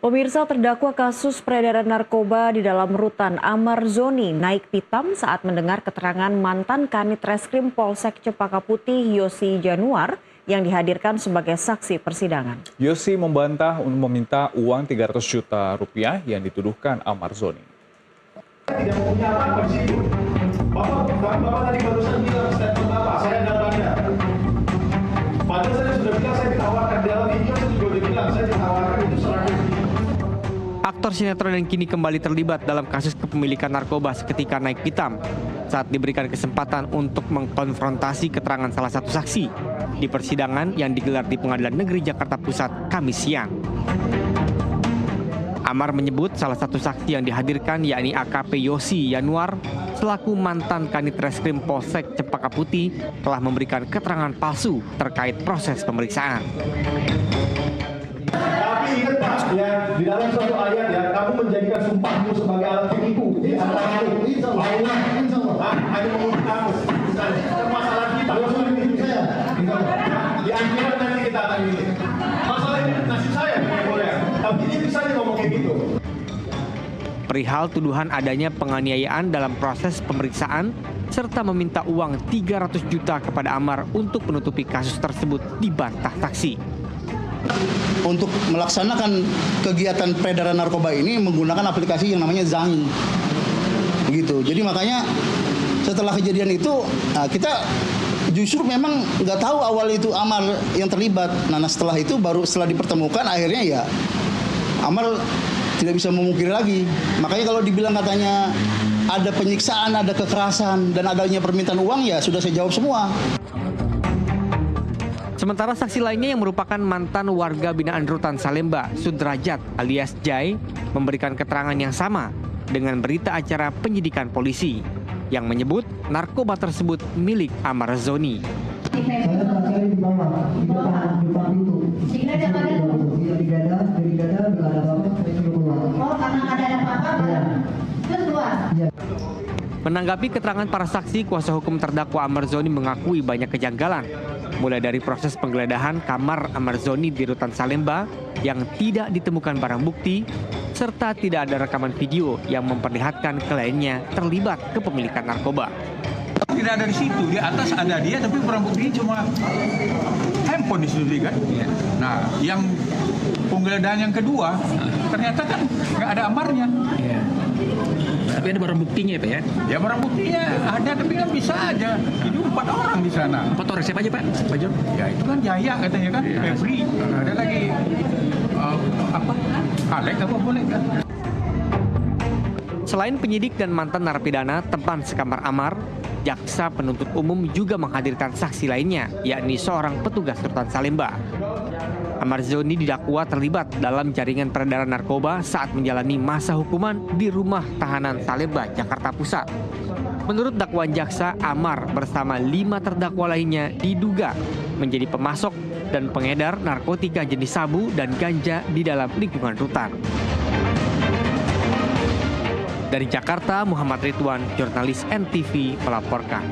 Pemirsa, terdakwa kasus peredaran narkoba di dalam rutan Amar Zoni naik pitam saat mendengar keterangan mantan Kanit Reskrim Polsek Cempaka Putih Yosi Januar yang dihadirkan sebagai saksi persidangan. Yosi membantah untuk meminta uang 300 juta rupiah yang dituduhkan Amar Zoni. Tidak punya apa-apa di situ. Bapak tadi barusan bilang statement Bapak, saya ada bandar. Padahal saya sudah bilang saya ditawarkan dalam video, saya juga sudah bilang saya ditawarkan itu 100 juta. Aktor sinetron yang kini kembali terlibat dalam kasus kepemilikan narkoba seketika naik pitam saat diberikan kesempatan untuk mengkonfrontasi keterangan salah satu saksi di persidangan yang digelar di Pengadilan Negeri Jakarta Pusat Kamis siang. Amar menyebut salah satu saksi yang dihadirkan yakni AKP Yosi Januar selaku mantan Kanit Reskrim Polsek Cempaka Putih telah memberikan keterangan palsu terkait proses pemeriksaan. Tapi ingat Pak, ya, di dalam suatu ayat ya, kamu menjadikan sumpahmu sebagai alat penipu. Insya Allah. Hanya menguji kamu. Masalah kita. Di akhirat nanti kita akan ini. Masalah ini nasib saya boleh. Tapi ini bisa ngomong kayak gitu. Perihal tuduhan adanya penganiayaan dalam proses pemeriksaan serta meminta uang 300 juta kepada Amar untuk menutupi kasus tersebut dibantah saksi. Untuk melaksanakan kegiatan peredaran narkoba ini menggunakan aplikasi yang namanya Zangi. Begitu. Jadi makanya setelah kejadian itu kita justru memang nggak tahu awal itu Amar yang terlibat. Nah setelah itu baru setelah dipertemukan akhirnya ya Amar tidak bisa memungkiri lagi. Makanya kalau dibilang katanya ada penyiksaan, ada kekerasan dan adanya permintaan uang ya sudah saya jawab semua. Sementara saksi lainnya yang merupakan mantan warga binaan Rutan Salemba, Sudrajat alias Jai, memberikan keterangan yang sama dengan berita acara penyidikan polisi yang menyebut narkoba tersebut milik Amar Zoni. Saya terakhir di bawah, di depan itu. Di dada nggak ada apa-apa, saya suruh keluar. Oh, karena ada apa-apa, terus keluar? Iya. Menanggapi keterangan para saksi, kuasa hukum terdakwa Amar Zoni mengakui banyak kejanggalan. Mulai dari proses penggeledahan kamar Amar Zoni di Rutan Salemba yang tidak ditemukan barang bukti, serta tidak ada rekaman video yang memperlihatkan kliennya terlibat kepemilikan narkoba. Tidak ada di situ, di atas ada dia, tapi barang bukti cuma handphone di situ kan. Nah, yang penggeledahan yang kedua, ternyata kan nggak ada Amarnya. Ya. Tapi ada barang buktinya ya Pak ya? Ya barang buktinya ada, tapi kan bisa aja. Itu 4 orang di sana. 4 orang siapa aja Pak? Pak John? Ya itu kan Jaya katanya kan, Febri. Ada lagi Alek apa boleh kan? Selain penyidik dan mantan narapidana teman sekamar Amar, jaksa penuntut umum juga menghadirkan saksi lainnya, yakni seorang petugas Rutan Salemba. Amar Zoni didakwa terlibat dalam jaringan peredaran narkoba saat menjalani masa hukuman di rumah tahanan Salemba, Jakarta Pusat. Menurut dakwaan jaksa, Amar bersama 5 terdakwa lainnya diduga menjadi pemasok dan pengedar narkotika jenis sabu dan ganja di dalam lingkungan rutan. Dari Jakarta, Muhammad Ridwan, jurnalis NTV melaporkan.